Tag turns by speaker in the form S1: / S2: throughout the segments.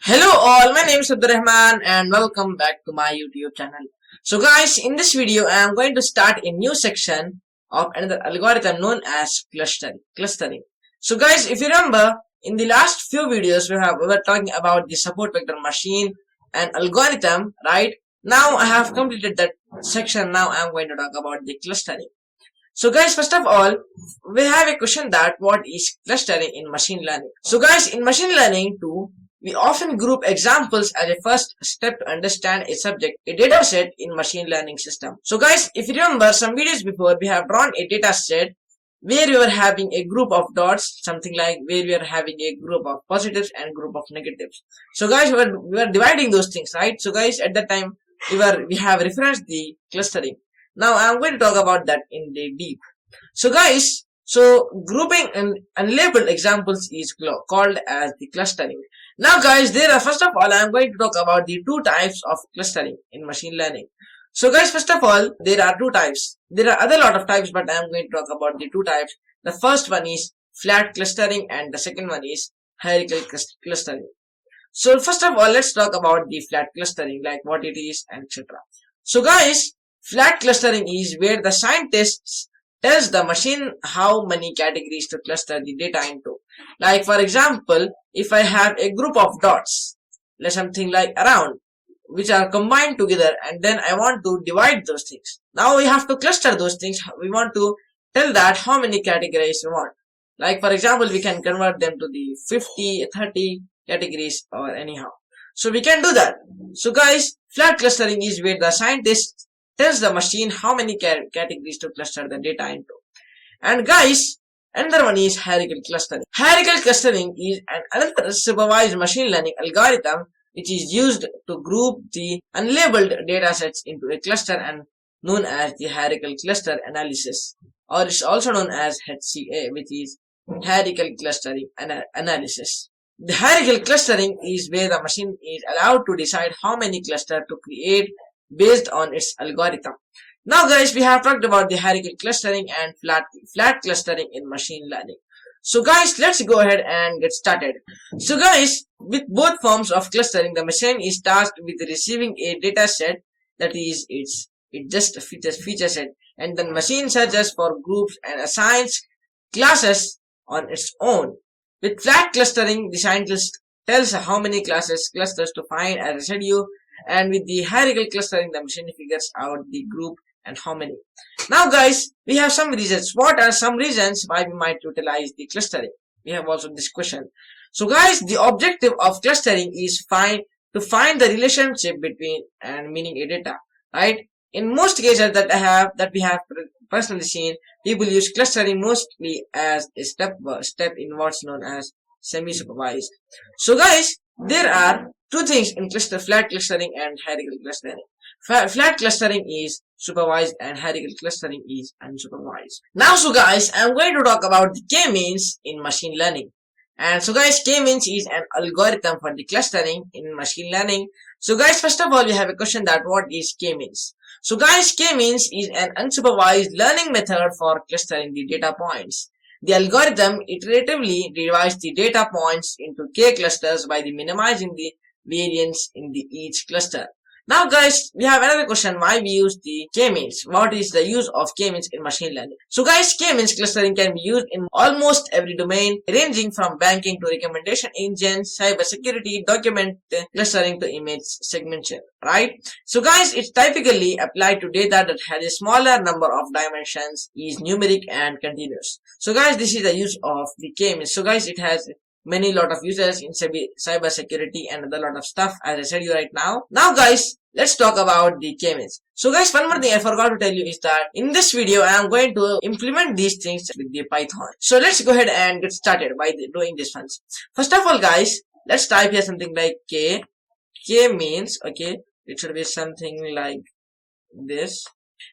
S1: Hello all, my name is Rahman and welcome back to my YouTube channel. So guys, in this video I am going to start a new section of another algorithm known as clustering. So guys, if you remember, in the last few videos we were talking about the support vector machine and algorithm, right? Now I have completed that section. Now I am going to talk about the clustering. So guys, first of all, we have a question that what is clustering in machine learning? So guys, in machine learning too, we often group examples as a first step to understand a subject, a data set in machine learning system. So guys, if you remember some videos before, we have drawn a data set where we were having a group of dots, something like where we are having a group of positives and group of negatives. So guys, we were dividing those things, right? So guys, at that time, we have referenced the clustering. Now I am going to talk about that in the deep. So guys, so grouping and unlabeled examples is called as the clustering. Now guys, first of all I am going to talk about the two types of clustering in machine learning. So guys, first of all, there are two types. There are other lot of types, but I am going to talk about the two types. The first one is flat clustering and the second one is hierarchical clustering. So first of all, let's talk about the flat clustering, like what it is and etc. So guys, flat clustering is where the scientists tells the machine how many categories to cluster the data into. Like for example, if I have a group of dots, like something like around, which are combined together, and then I want to divide those things. Now we have to cluster those things. We want to tell that how many categories we want. Like for example, we can convert them to the 50, 30 categories or anyhow. So we can do that. So guys, flat clustering is where the scientist tells the machine how many categories to cluster the data into. And guys, another one is hierarchical clustering. Hierarchical clustering is another supervised machine learning algorithm which is used to group the unlabeled data sets into a cluster and known as the hierarchical cluster analysis, or it's also known as HCA, which is hierarchical clustering analysis. The hierarchical clustering is where the machine is allowed to decide how many clusters to create based on its algorithm. Now guys, we have talked about the hierarchical clustering and flat clustering in machine learning. So guys, let's go ahead and get started. So guys, with both forms of clustering, the machine is tasked with receiving a data set, that is it just feature set, and then machine searches for groups and assigns classes on its own. With flat clustering, the scientist tells how many clusters to find, as I said you, and with the hierarchical clustering, the machine figures out the group and how many. Now guys, we have some reasons. What are some reasons why we might utilize the clustering? We have also this question. So guys, the objective of clustering is to find the relationship between and meaning a data, right? In most cases that we have personally seen, people use clustering mostly as a step in what's known as semi-supervised. So guys, there are two things in flat clustering and hierarchical clustering. Flat clustering is supervised and hierarchical clustering is unsupervised. Now so guys, I am going to talk about the k-means in machine learning. And so guys, k-means is an algorithm for the clustering in machine learning. So guys, first of all, we have a question that what is k-means? So guys, k-means is an unsupervised learning method for clustering the data points. The algorithm iteratively divides the data points into k clusters by minimizing the variance in each cluster. Now guys, we have another question, why we use the k-means. What is the use of k-means in machine learning? So guys, k-means clustering can be used in almost every domain, ranging from banking to recommendation engines, cybersecurity, document clustering to image segmentation, right? So guys, it's typically applied to data that has a smaller number of dimensions, is numeric and continuous. So guys, this is the use of the k-means. So guys, it has many lot of users in cyber security and other lot of stuff, as I said you right now. Now guys, let's talk about the k-means. So guys, one more thing I forgot to tell you is that in this video I am going to implement these things with the Python. So let's go ahead and get started by doing this ones. First of all guys, let's type here something like k-means. Okay, it should be something like this.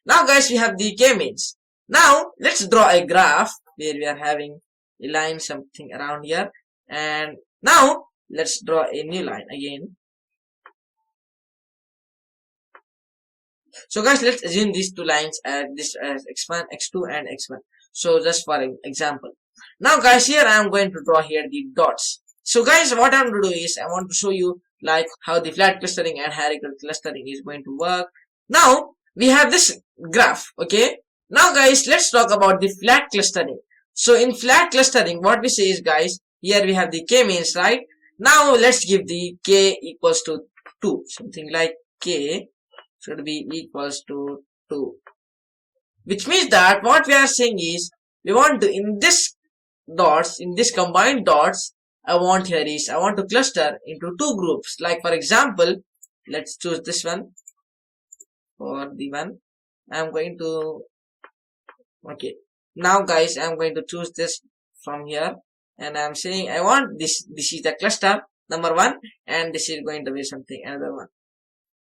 S1: Now guys, we have the k-means. Now let's draw a graph where we are having a line something around here. And now let's draw a new line again. So guys, let's assume these two lines as x1, x2 and x1. So just for example. Now guys, here I am going to draw here the dots. So guys, what I'm going to do is I want to show you like how the flat clustering and hierarchical clustering is going to work. Now we have this graph. Okay, now guys, let's talk about the flat clustering. So in flat clustering, what we say is, guys, here we have the k means, right? Now let's give the k equals to 2, something like k should be equals to 2, which means that what we are saying is we want to, in this dots, in this combined dots, I want to cluster into two groups. Like for example, let's choose this one for the one I'm going to. Okay, now guys, I'm going to choose this from here, and I'm saying I want this is the cluster number 1, and this is going to be something another one.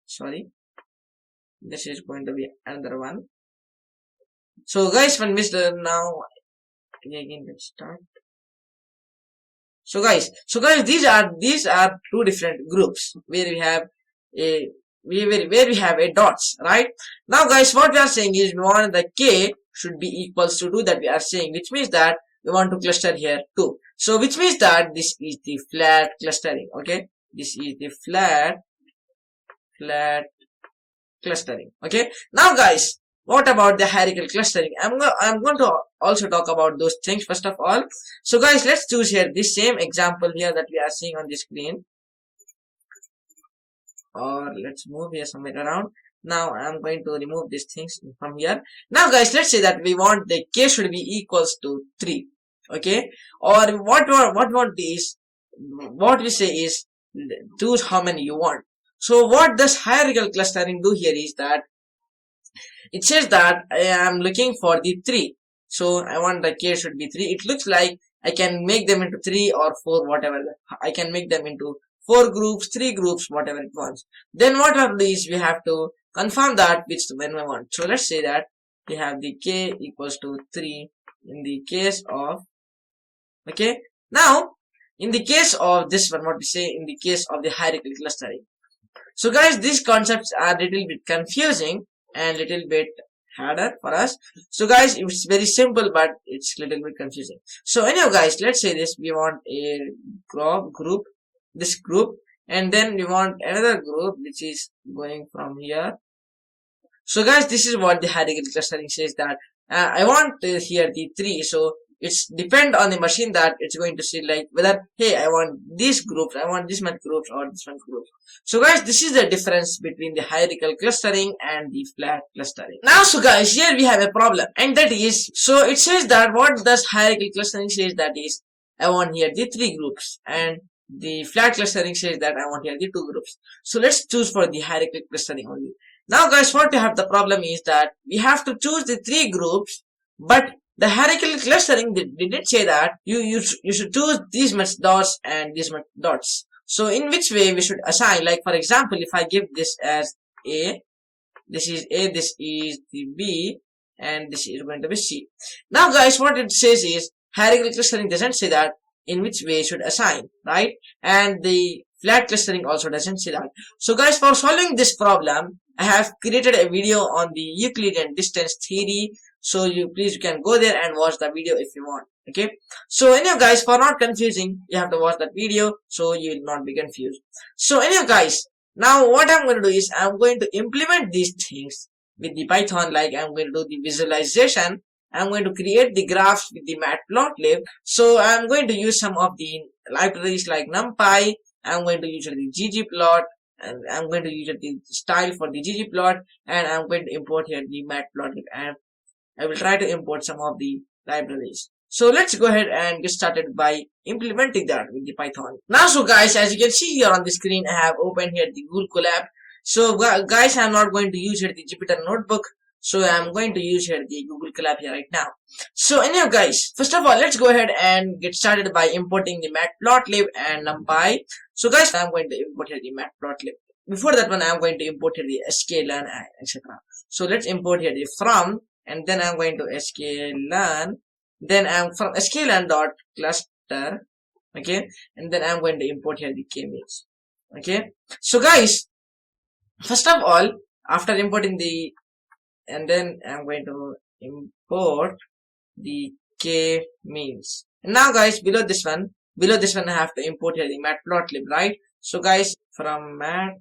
S1: Sorry, this is going to be another one. So guys, when Mr. now again, let's start. So guys, these are two different groups where we have a where we have a dots, right? Now guys, what we are saying is we want the k should be equals to 2, that we are saying, which means that we want to cluster here 2. So which means that this is the flat clustering. Okay, this is the flat clustering. Okay, now guys, what about the hierarchical clustering? I'm going to also talk about those things first of all. So guys, let's choose here this same example here that we are seeing on the screen, or let's move here somewhere around. Now I'm going to remove these things from here. Now guys, let's say that we want the k should be equals to 3. Okay, or what we say is choose how many you want. So what does hierarchical clustering do here is that it says that I am looking for the 3. So I want the k should be 3. It looks like I can make them into 3 or 4, whatever. I can make them into 4 groups, 3 groups, whatever it wants. Then what we have to do is we have to confirm that which when we want. So let's say that we have the k equals to 3 in the case of, okay. Now in the case of this one, what we say in the case of the hierarchical clustering. So guys, these concepts are a little bit confusing and little bit harder for us. So guys, it's very simple, but it's little bit confusing. So anyhow guys, let's say this, we want a group, this group, and then we want another group which is going from here. So guys, this is what the hierarchical clustering says, that I want here the 3. So it's depend on the machine that it's going to see like whether, hey, I want these groups, I want this much groups or this one group. So guys, this is the difference between the hierarchical clustering and the flat clustering. Now so guys, here we have a problem, and that is, so it says that what does hierarchical clustering says, that is I want here the 3 groups, and the flat clustering says that I want here the 2 groups. So let's choose for the hierarchical clustering only. Now guys, what we have the problem is that we have to choose the 3 groups, but the hierarchical clustering didn't say that you should choose these much dots and these much dots. So in which way we should assign? Like for example, if I give this as A, this is A, this is the B, and this is going to be C. Now guys, what it says is hierarchical clustering doesn't say that in which way you should assign, right? And the flat clustering also doesn't say that. So guys, for solving this problem, I have created a video on the Euclidean distance theory. So you can go there and watch the video if you want. Okay. So anyhow guys, for not confusing, you have to watch that video so you will not be confused. So anyhow guys, now what I'm going to do is I'm going to implement these things with the Python. Like I'm going to do the visualization. I'm going to create the graphs with the matplotlib. So I'm going to use some of the libraries like NumPy. I'm going to use the ggplot, and I'm going to use the style for the ggplot, and I'm going to import here the matplotlib, and I will try to import some of the libraries. So let's go ahead and get started by implementing that with the Python. Now so guys, as you can see here on the screen, I have opened here the Google Colab. So guys, I'm not going to use here the Jupyter Notebook. So I'm going to use here the Google Colab here right now. So anyhow guys, first of all, let's go ahead and get started by importing the matplotlib and NumPy. So guys, I'm going to import here the matplotlib. Before that one, I'm going to import here the sklearn, etc. So let's import here the from, and then I'm going to sklearn, then I'm from sklearn.cluster, okay, and then I'm going to import here the k-means. Okay, so guys, first of all, after importing the, and then I'm going to import the k-means. And now guys, below this one, below this one I have to import here the matplotlib, right? So guys, from matplotlib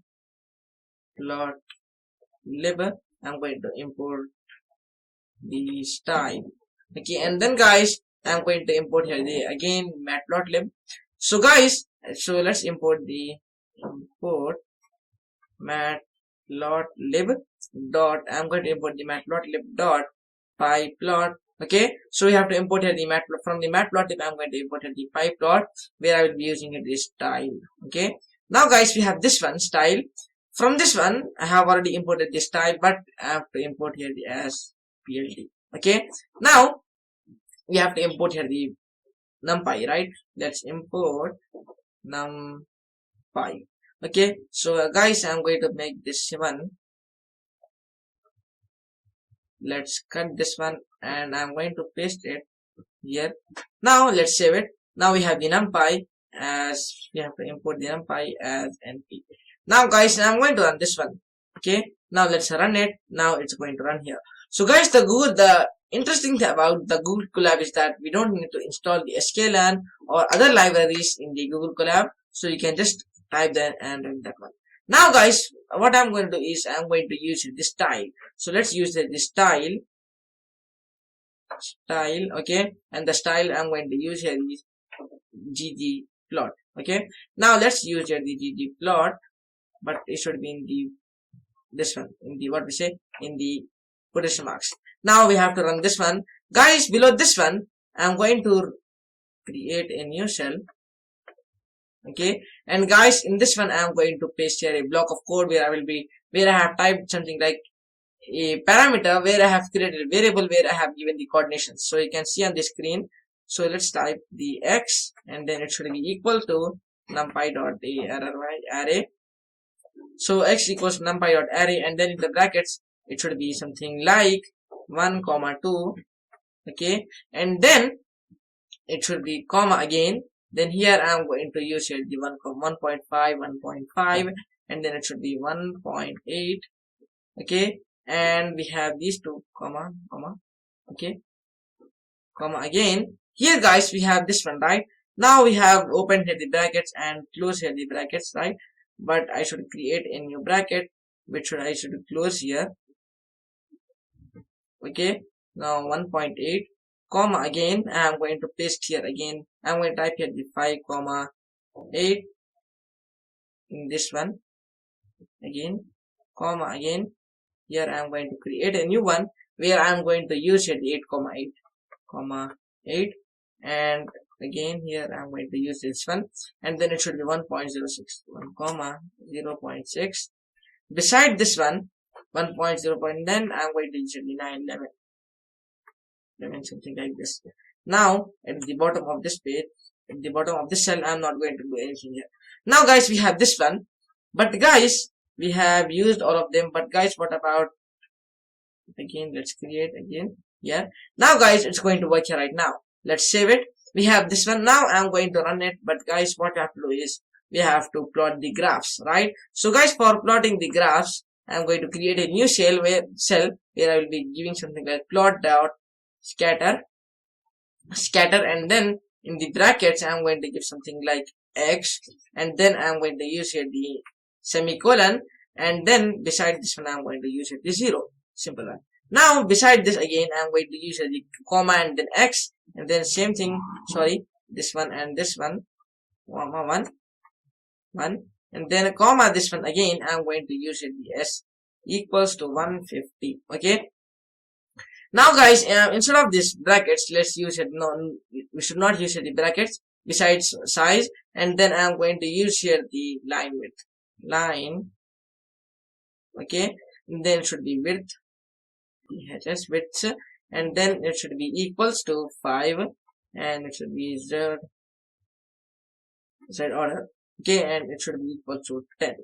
S1: I'm going to import the style. Okay, and then guys I'm going to import here the again matplotlib. So guys, so let's import the import matplotlib dot, I'm going to import the matplotlib dot pyplot. Okay, so we have to import here the matplot. From the matplotlib I'm going to import here the pyplot, where I will be using it this style. Okay, now guys we have this one style. From this one I have already imported the style, but I have to import here the as plt. Okay, now we have to import here the numpy, right? Let's import numpy. Okay, so guys I'm going to make this one, let's cut this one and I'm going to paste it here. Now let's save it. Now we have the numpy, as we have to import the numpy as np. Now guys I'm going to run this one. Okay, now let's run it. Now it's going to run here. So guys, the interesting thing about the Google Colab is that we don't need to install the sklan or other libraries in the Google Colab, so you can just type that and run that one. Now guys, what I'm going to do is I'm going to use this style. So let's use this style. Okay, and the style I'm going to use here is ggplot. Okay, now let's use here the ggplot, but it should be in the this one, in the what we say, in the quotation marks. Now we have to run this one. Guys, below this one I'm going to create a new shell. Okay, and guys in this one I'm going to paste here a block of code where I have typed something like a parameter, where I have created a variable where I have given the coordinations. So you can see on the screen. So let's type the x, and then it should be equal to numpy dot array. So x equals numpy dot array, and then in the brackets it should be something like 1 comma 2. Okay, and then it should be comma again. Then here I am going to use here the 1.5, 1.5, and then it should be 1.8. Okay, and we have these two comma. Okay, comma again. Here guys we have this one, right? Now we have opened here the brackets and close here the brackets, right? But I should create a new bracket which I should close here. Okay, now 1.8 comma again I am going to paste here again. I'm going to type here the 5 comma 8 in this one again, comma again. Here I am going to create a new one where I am going to use here the 8 comma 8, and again here I am going to use this one, and then it should be 1.06, 1 comma 0.6. Beside this one 1.0, then I am going to use the 9, 11, something like this. Now at the bottom of this page, at the bottom of this cell, I am not going to do anything here. Now guys we have this one, but guys we have used all of them, but guys what about again, let's create again here. Now guys it's going to work here right now. Let's save it. We have this one. Now I'm going to run it, but guys what we have to do is we have to plot the graphs, right? So guys, for plotting the graphs I'm going to create a new cell where I will be giving something like plot dot scatter, and then in the brackets I'm going to give something like x, and then I'm going to use here the semicolon, and then beside this one I'm going to use here the 0. Simple one. Now beside this again I'm going to use here the comma and then x, and then same thing, sorry, this one and this one, comma 1, and then a comma this one again I'm going to use here the s equals to 150. Okay, now guys instead of this brackets, let's use it. No, we should not use here the brackets besides size, and then I'm going to use here the line width, okay, and then it should be width, width, and then it should be equals to 5, and it should be z order. Okay, and it should be equal to 10.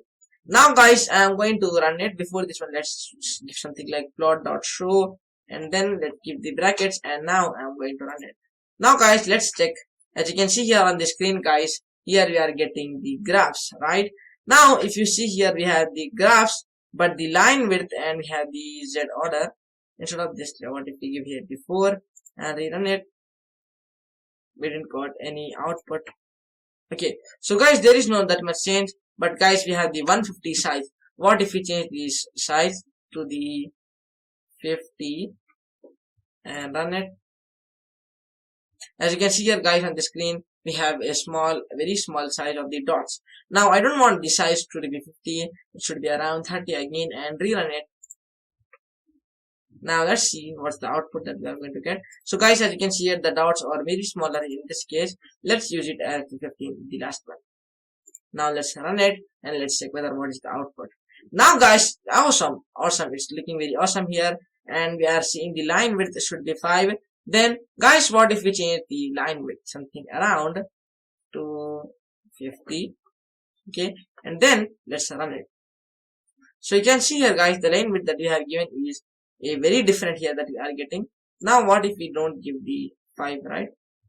S1: Now guys I'm going to run it. Before this one let's give something like plot.show, and then let's give the brackets, and now I'm going to run it. Now guys let's check. As you can see here on the screen guys, here we are getting the graphs, right? Now if you see here we have the graphs, but the line width, and we have the z order instead of this. What if we give here before and rerun it? We didn't got any output. Okay, so guys, there is no that much change, but guys, we have the 150 size. What if we change this size to the 50 and run it? As you can see here guys on the screen, we have a small, very small size of the dots. Now I don't want the size to be 50, it should be around 30 again, and rerun it. Now let's see what's the output that we are going to get. So guys, as you can see here, the dots are very smaller in this case. Let's use it as 15, the last one. Now let's run it and let's check whether what is the output. Now guys, awesome, it's looking very awesome here, and we are seeing the line width should be 5. Then guys, what if we change the line width something around to 50? Okay, and then let's run it. So you can see here guys, the line width that we have given is a very different here that we are getting. Now what if we don't give the 5, right?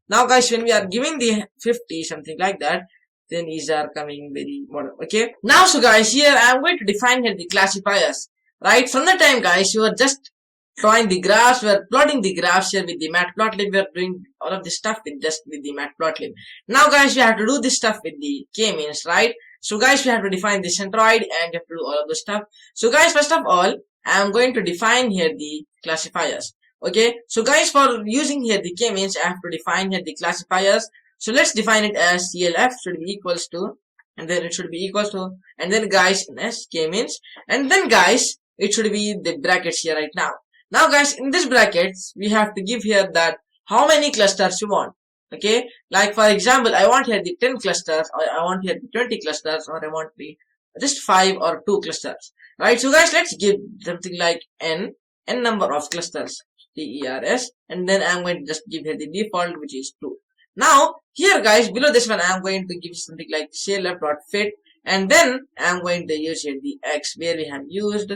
S1: Now guys, when we are giving the 50 something like that, then these are coming very modern. Okay, now so guys, here I am going to define here the classifiers, right? From the time guys you are just drawing the graphs, we are plotting the graphs here with the matplotlib, we are doing all of this stuff with the matplotlib. Now guys, we have to do this stuff with the k-means, right? So guys, we have to define the centroid and we have to do all of the stuff. So guys, first of all, I am going to define here the classifiers. Okay, so guys, for using here the k-means, I have to define here the classifiers. So let's define it as CLF should be equals to, and then it should be equals to, and then guys, as k-means, and then guys, it should be the brackets here right now. Now guys, in this brackets, we have to give here that how many clusters you want. Okay, like for example, I want here the 10 clusters, or I want here the 20 clusters, or I want the just 5 or 2 clusters, right? So guys, let's give something like n number of clusters, TERS, and then I'm going to just give here the default, which is 2. Now here guys, below this one, I'm going to give something like CLF.fit, and then I'm going to use here the x, where we have used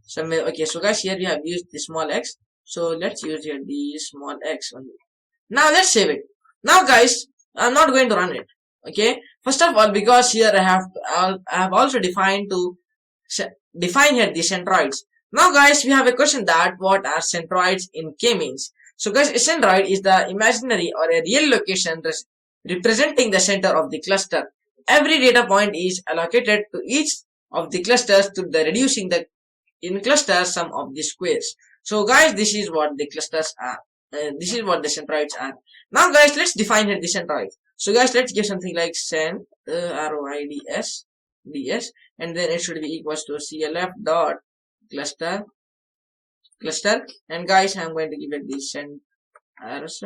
S1: some. Okay, so guys, here we have used the small x, so let's use here the small x only. Now let's save it. Now guys, I'm not going to run it. Okay, first of all, because here I have also defined to define here the centroids. Now guys, we have a question that what are centroids in k-means. So guys, a centroid is the imaginary or a real location representing the center of the cluster. Every data point is allocated to each of the clusters to the reducing the in cluster sum of the squares. So guys, this is what the clusters are. This is what the centroids are. Now guys, let's define here the centroids. So guys, let's give something like cent ROIDS ds, and then it should be equals to CLF dot cluster, and guys, I'm going to give it the centers,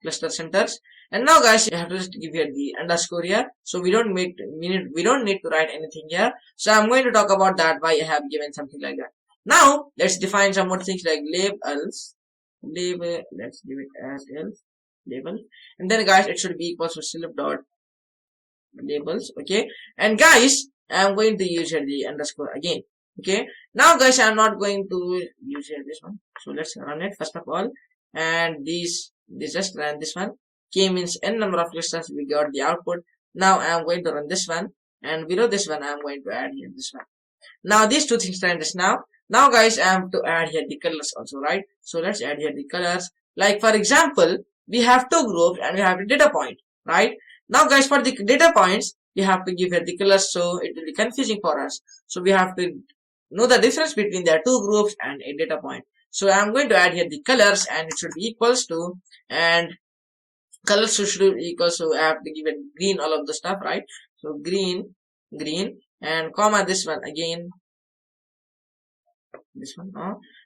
S1: cluster centers. And now guys, you have to just give here the underscore here, so we don't need to write anything here. So I'm going to talk about that, why I have given something like that. Now let's define some more things like labels. Let's give it as else label, and then guys, it should be equals to self dot labels. Okay, and guys, I'm going to use here the underscore again. Okay, now guys, I'm not going to use here this one, so let's run it first of all, and this just ran this one. K means n number of clusters, we got the output. Now I am going to run this one, and below this one I am going to add here this one. Now these two things ran this now. Now guys, I have to add here the colors also, right? So let's add here the colors. Like for example, we have two groups and we have a data point, right? Now guys, for the data points, we have to give here the colors, so it will be confusing for us. So we have to know the difference between their two groups and a data point. So I'm going to add here the colors, and it should be equals to, and colors should be equal, so I have to give it green, all of the stuff, right? So green, and comma this one again, this one.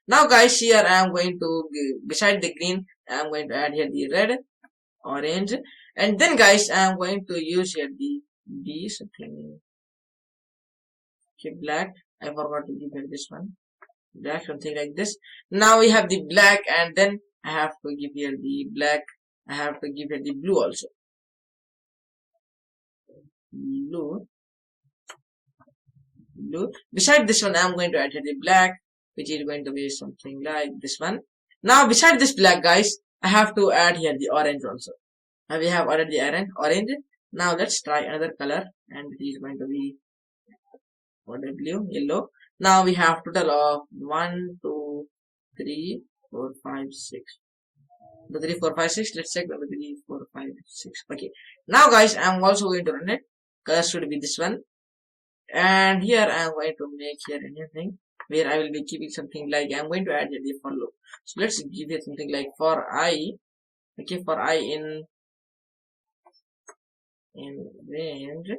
S1: Now guys, here I am going to beside the green, I am going to add here the red, orange, and then guys, I am going to use here the something, okay, black. I forgot to give here this one, black, something like this. Now we have the black, and then I have to give here the black. I have to give here the blue also. Blue. Beside this one, I am going to add here the black, which is going to be something like this one. Now beside this black, guys, I have to add here the orange also. Now we have added the orange. Now let's try another color, and it is going to be blue, yellow. Now we have total of 1, 2, 3, 4, 5, 6. The 3, 4, 5, 6. Let's check the 3, 4, 5, 6. Okay. Now guys, I'm also going to run it. Color should be this one. And here I'm going to make here anything where I will be keeping something like I'm going to add here the for loop. So let's give it something like for I. Okay, for I in range.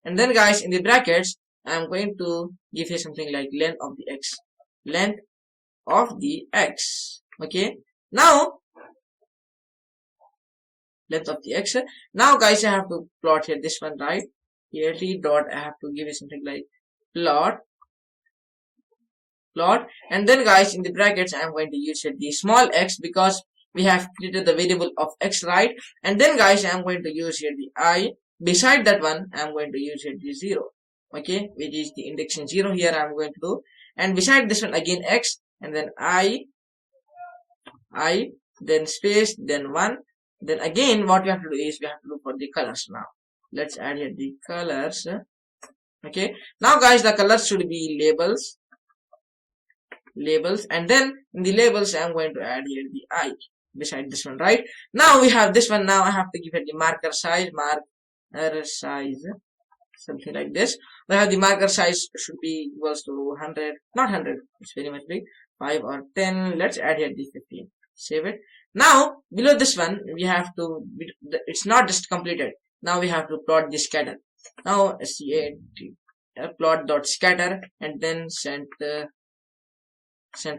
S1: And then guys, in the brackets, I'm going to give here something like length of the x. Length of the x. Okay. Now length of the x. Now guys, I have to plot here this one, right? Here t dot I have to give it something like plot, and then guys, in the brackets I'm going to use here the small x because we have created the variable of x, right? And then guys, I'm going to use here the I. Beside that one, I'm going to use here the 0, okay, which is the indexing 0 here I'm going to do. And beside this one again x, and then I, then space, then 1. Then again, what we have to do is we have to look for the colors now. Let's add here the colors. Okay. Now guys, the colors should be labels. And then in the labels, I'm going to add here the I beside this one, right? Now we have this one. Now I have to give it the marker size, something like this. We have the marker size should be equals to 100, not 100. It's very much big. 5 or 10. Let's add here the 15. Save it. Now below this one, we have to. It's not just completed. Now we have to plot the scatter. Now plot dot scatter and then center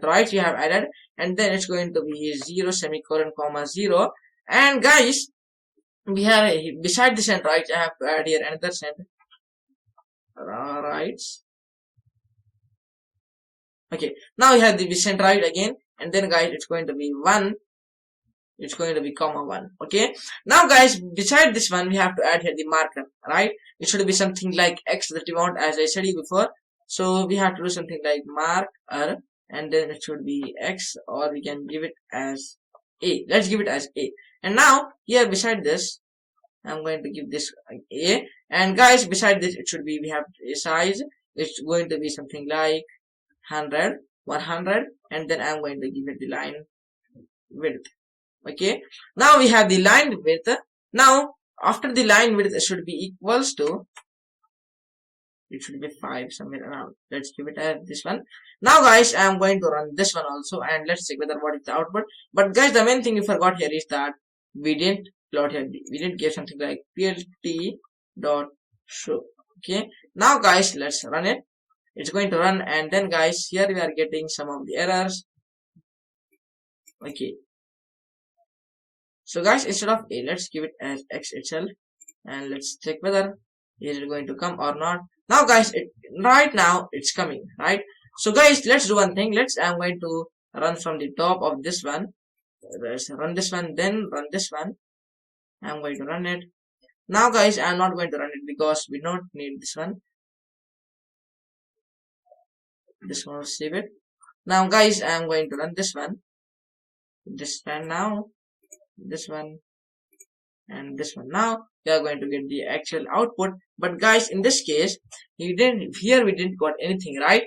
S1: right we have added, and then it's going to be 0 semicolon comma 0. And guys, we have beside the center right I have to add here another center right. Okay, now we have the center right again, and then guys it's going to be 1. It's going to be comma 1. Okay, now guys, beside this one we have to add here the marker, right? It should be something like x that we want, as I said before. So we have to do something like marker, and then it should be x, or we can give it as a. Let's give it as a. And now here beside this I'm going to give this a, and guys beside this it should be, we have a size. It's going to be something like 100, and then I'm going to give it the line width. Okay, now we have the line width. Now after the line width, it should be equals to, it should be 5 somewhere around. Let's give it as this one. Now guys, I am going to run this one also, and let's check whether what is the output. But guys, the main thing we forgot here is that we didn't plot here. We didn't give something like plt dot show. Okay, now guys, let's run it. It's going to run, and then guys, here we are getting some of the errors. Okay, so guys, instead of a, let's give it as x itself, and let's check whether is it going to come or not. Now guys, right now it's coming, right? So guys, let's do one thing. I'm going to run from the top of this one. Let's run this one, then run this one. I'm going to run it. Now guys, I'm not going to run it because we don't need this one. This one, save it. Now guys, I'm going to run this one. This one now, this one, and this one. Now we are going to get the actual output. But guys, in this case, we didn't got anything, right?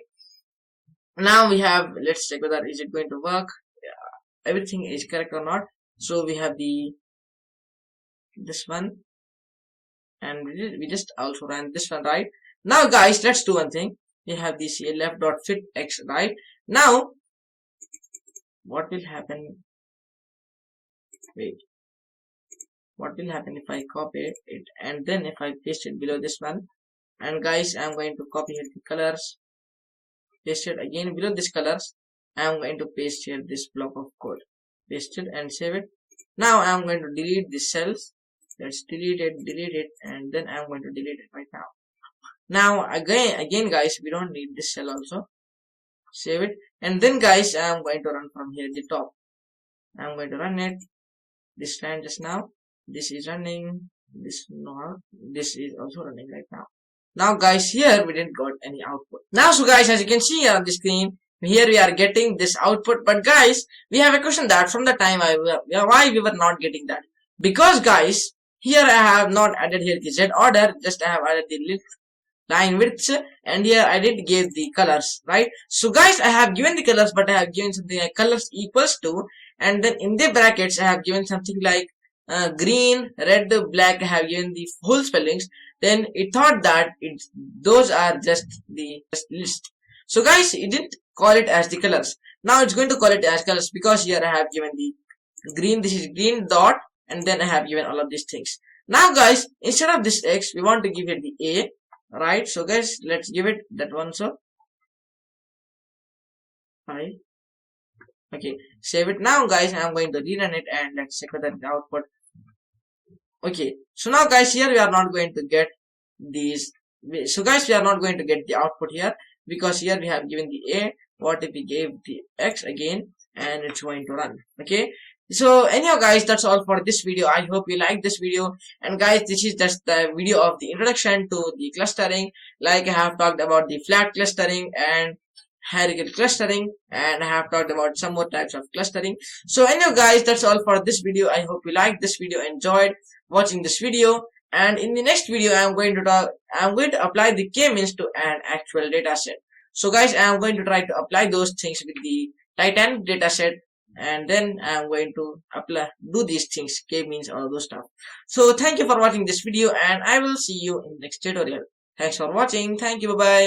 S1: Now we have, let's check whether is it going to work. Yeah, everything is correct or not. So we have this one, and we just also ran this one, right? Now guys, let's do one thing. We have the clf.fit x, right? Now what will happen? Wait, what will happen if I copy it and then if I paste it below this one? And guys, I'm going to copy here the colors, paste it again below this colors. I'm going to paste here this block of code, paste it and save it. Now I'm going to delete these cells. Let's delete it, and then I'm going to delete it right now. Now again guys, we don't need this cell also. Save it, and then guys, I'm going to run from here the top. I'm going to run it. This time just now. This is running. This is also running right now. Now guys, here we didn't got any output. Now so guys, as you can see here on the screen, here we are getting this output. But guys, we have a question that from the time why we were not getting that. Because guys, here I have not added here the Z order, just I have added the line widths, and here I did give the colors, right? So guys, I have given the colors, but I have given something like colors equals to, and then in the brackets I have given something like green, red, black. I have given the whole spellings. Then it thought that those are just the list. So guys, it didn't call it as the colors. Now it's going to call it as colors because here I have given the green. This is green dot, and then I have given all of these things. Now guys, instead of this X, we want to give it the A, right? So guys, let's give it that one. So right, okay, save it. Now guys, I'm going to rerun it and let's check whether the output. Okay, so now guys, here we are not going to get these. So guys, we are not going to get the output here because here we have given the A. What if we gave the X again, and it's going to run? Okay, so anyhow guys, that's all for this video. I hope you like this video, and guys, this is just the video of the introduction to the clustering. Like I have talked about the flat clustering and hierarchical clustering, and I have talked about some more types of clustering. So anyhow guys, that's all for this video. I hope you liked this video, enjoyed watching this video, and in the next video I'm going to apply the k-means to an actual data set. So guys, I am going to try to apply those things with the Titan data set, and then I am going to do these things, k-means, all those stuff. So thank you for watching this video, and I will see you in the next tutorial. Thanks for watching. Thank you. Bye bye.